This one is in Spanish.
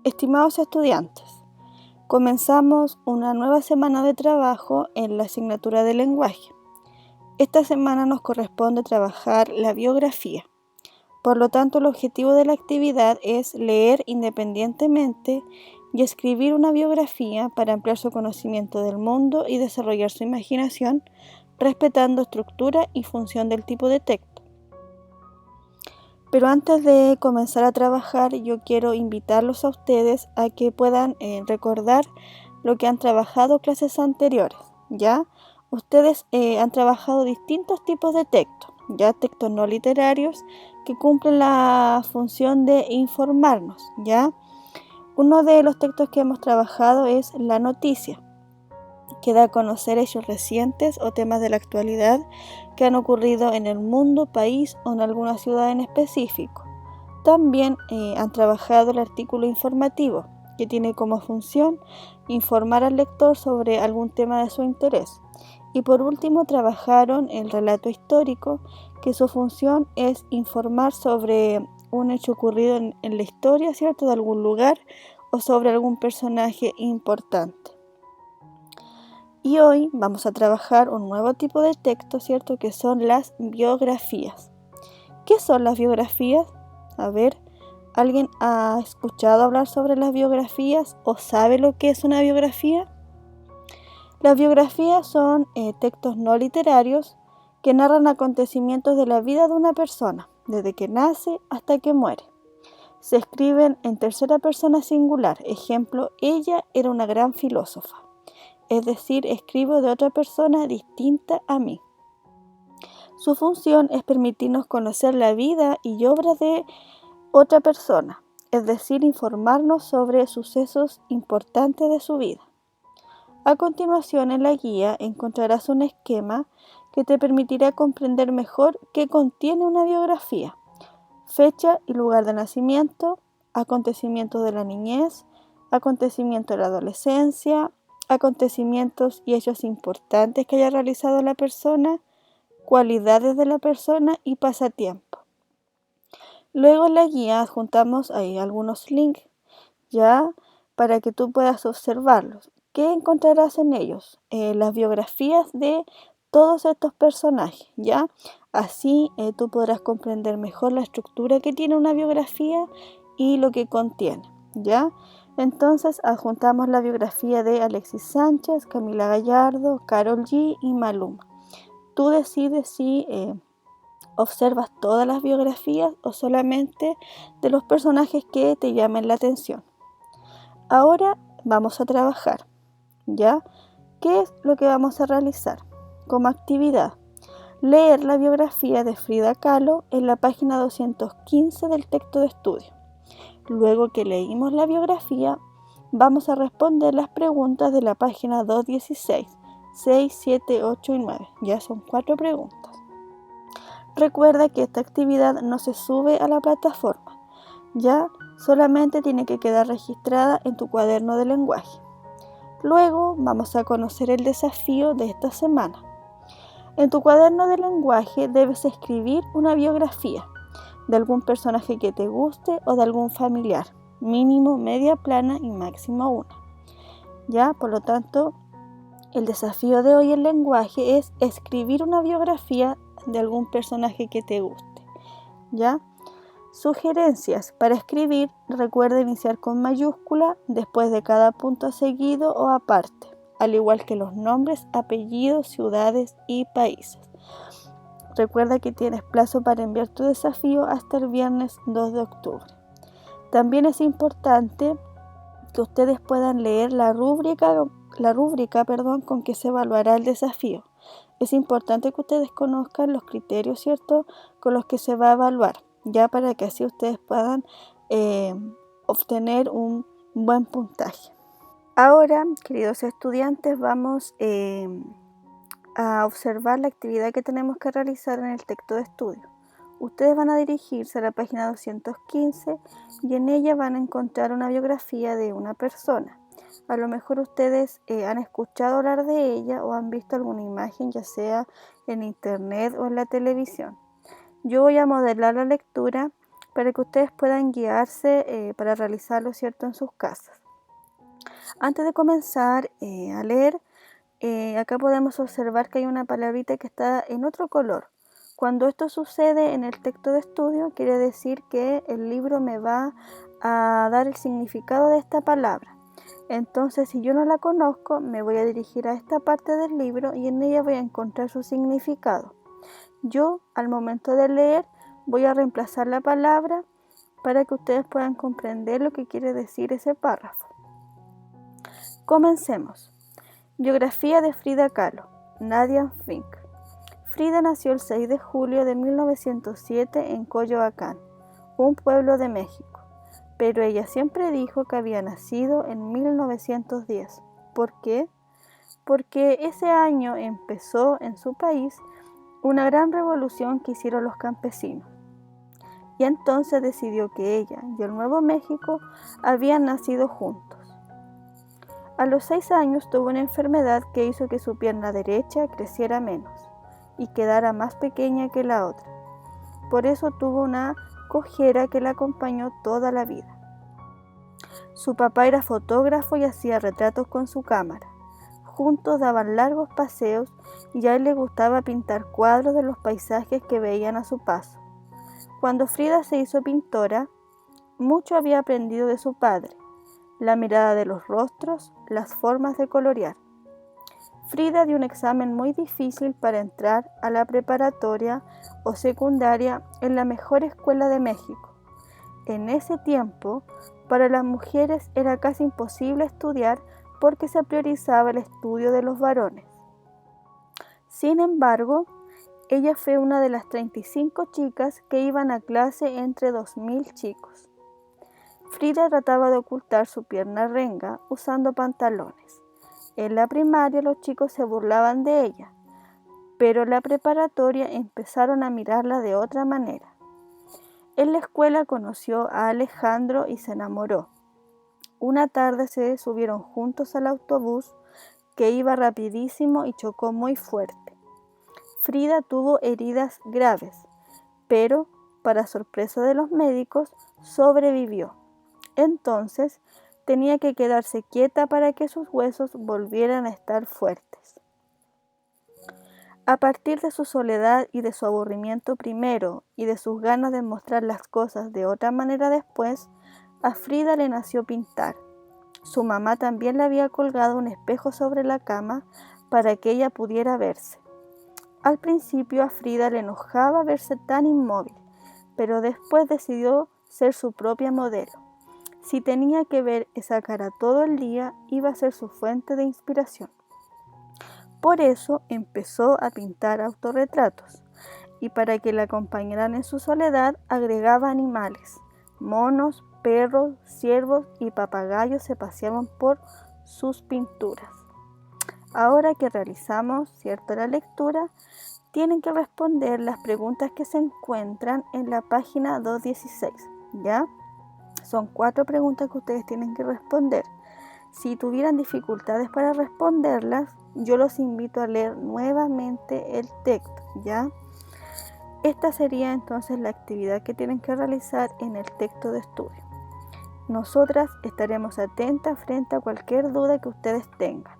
Estimados estudiantes, comenzamos una nueva semana de trabajo en la asignatura de lenguaje. Esta semana nos corresponde trabajar la biografía. Por lo tanto, el objetivo de la actividad es leer independientemente y escribir una biografía para ampliar su conocimiento del mundo y desarrollar su imaginación, respetando estructura y función del tipo de texto. Pero antes de comenzar a trabajar, yo quiero invitarlos a ustedes a que puedan recordar lo que han trabajado clases anteriores, ¿ya? Ustedes han trabajado distintos tipos de textos, ¿ya? Textos no literarios que cumplen la función de informarnos, ¿ya? Uno de los textos que hemos trabajado es la noticia, que da a conocer hechos recientes o temas de la actualidad que han ocurrido en el mundo, país o en alguna ciudad en específico. También han trabajado el artículo informativo, que tiene como función informar al lector sobre algún tema de su interés. Y por último trabajaron el relato histórico, que su función es informar sobre un hecho ocurrido en la historia, ¿cierto?, de algún lugar o sobre algún personaje importante. Y hoy vamos a trabajar un nuevo tipo de texto, ¿cierto?, que son las biografías. ¿Qué son las biografías? A ver, ¿alguien ha escuchado hablar sobre las biografías o sabe lo que es una biografía? Las biografías son textos no literarios que narran acontecimientos de la vida de una persona, desde que nace hasta que muere. Se escriben en tercera persona singular. Ejemplo, ella era una gran filósofa. Es decir, escribo de otra persona distinta a mí. Su función es permitirnos conocer la vida y obras de otra persona, es decir, informarnos sobre sucesos importantes de su vida. A continuación, en la guía encontrarás un esquema que te permitirá comprender mejor qué contiene una biografía: fecha y lugar de nacimiento, acontecimientos de la niñez, acontecimientos de la adolescencia, acontecimientos y hechos importantes que haya realizado la persona, cualidades de la persona y pasatiempo. Luego en la guía adjuntamos ahí algunos links, ya, para que tú puedas observarlos. ¿Qué encontrarás en ellos? Las biografías de todos estos personajes, ¿ya? Así tú podrás comprender mejor la estructura que tiene una biografía y lo que contiene, ¿ya? Entonces adjuntamos la biografía de Alexis Sánchez, Camila Gallardo, Karol G y Maluma. Tú decides si observas todas las biografías o solamente de los personajes que te llamen la atención. Ahora vamos a trabajar, ¿ya? ¿Qué es lo que vamos a realizar? Como actividad, leer la biografía de Frida Kahlo en la página 215 del texto de estudio. Luego que leímos la biografía, vamos a responder las preguntas de la página 216, 6, 7, 8 y 9. Ya son 4 preguntas. Recuerda que esta actividad no se sube a la plataforma, ya solamente tiene que quedar registrada en tu cuaderno de lenguaje. Luego vamos a conocer el desafío de esta semana. En tu cuaderno de lenguaje debes escribir una biografía de algún personaje que te guste o de algún familiar, mínimo media plana y máximo una. Ya, por lo tanto, el desafío de hoy en lenguaje es escribir una biografía de algún personaje que te guste. ¿Ya? Sugerencias para escribir: recuerda iniciar con mayúscula después de cada punto seguido o aparte, al igual que los nombres, apellidos, ciudades y países. Recuerda que tienes plazo para enviar tu desafío hasta el viernes 2 de octubre. También es importante que ustedes puedan leer la rúbrica con que se evaluará el desafío. Es importante que ustedes conozcan los criterios, ¿cierto?, con los que se va a evaluar, ya, para que así ustedes puedan obtener un buen puntaje. Ahora, queridos estudiantes, vamos a observar la actividad que tenemos que realizar en el texto de estudio. Ustedes van a dirigirse a la página 215 y en ella van a encontrar una biografía de una persona. A lo mejor ustedes han escuchado hablar de ella o han visto alguna imagen, ya sea en internet o en la televisión. Yo voy a modelar la lectura para que ustedes puedan guiarse para realizarlo, ¿cierto?, en sus casas. Antes de comenzar a leer, acá podemos observar que hay una palabrita que está en otro color. Cuando esto sucede en el texto de estudio, quiere decir que el libro me va a dar el significado de esta palabra. Entonces, si yo no la conozco, me voy a dirigir a esta parte del libro y en ella voy a encontrar su significado. Yo, al momento de leer, voy a reemplazar la palabra para que ustedes puedan comprender lo que quiere decir ese párrafo. Comencemos. Biografía de Frida Kahlo, Nadia Fink. Frida nació el 6 de julio de 1907 en Coyoacán, un pueblo de México, pero ella siempre dijo que había nacido en 1910. ¿Por qué? Porque ese año empezó en su país una gran revolución que hicieron los campesinos. Y entonces decidió que ella y el Nuevo México habían nacido juntos. A los 6 años tuvo una enfermedad que hizo que su pierna derecha creciera menos y quedara más pequeña que la otra. Por eso tuvo una cojera que la acompañó toda la vida. Su papá era fotógrafo y hacía retratos con su cámara. Juntos daban largos paseos y a él le gustaba pintar cuadros de los paisajes que veían a su paso. Cuando Frida se hizo pintora, mucho había aprendido de su padre: la mirada de los rostros, las formas de colorear. Frida dio un examen muy difícil para entrar a la preparatoria o secundaria en la mejor escuela de México. En ese tiempo, para las mujeres era casi imposible estudiar porque se priorizaba el estudio de los varones. Sin embargo, ella fue una de las 35 chicas que iban a clase entre 2.000 chicos. Frida trataba de ocultar su pierna renga usando pantalones. En la primaria los chicos se burlaban de ella, pero en la preparatoria empezaron a mirarla de otra manera. En la escuela conoció a Alejandro y se enamoró. Una tarde se subieron juntos al autobús que iba rapidísimo y chocó muy fuerte. Frida tuvo heridas graves, pero, para sorpresa de los médicos, sobrevivió. Entonces, tenía que quedarse quieta para que sus huesos volvieran a estar fuertes. A partir de su soledad y de su aburrimiento primero y de sus ganas de mostrar las cosas de otra manera después, a Frida le nació pintar. Su mamá también le había colgado un espejo sobre la cama para que ella pudiera verse. Al principio a Frida le enojaba verse tan inmóvil, pero después decidió ser su propia modelo. Si tenía que ver esa cara todo el día, iba a ser su fuente de inspiración. Por eso empezó a pintar autorretratos, y para que la acompañaran en su soledad agregaba animales. Monos, perros, ciervos y papagayos se paseaban por sus pinturas. Ahora que realizamos, ¿cierto?, la lectura, tienen que responder las preguntas que se encuentran en la página 216, ¿ya? Son 4 preguntas que ustedes tienen que responder. Si tuvieran dificultades para responderlas, yo los invito a leer nuevamente el texto, ¿ya? Esta sería entonces la actividad que tienen que realizar en el texto de estudio. Nosotras estaremos atentas frente a cualquier duda que ustedes tengan.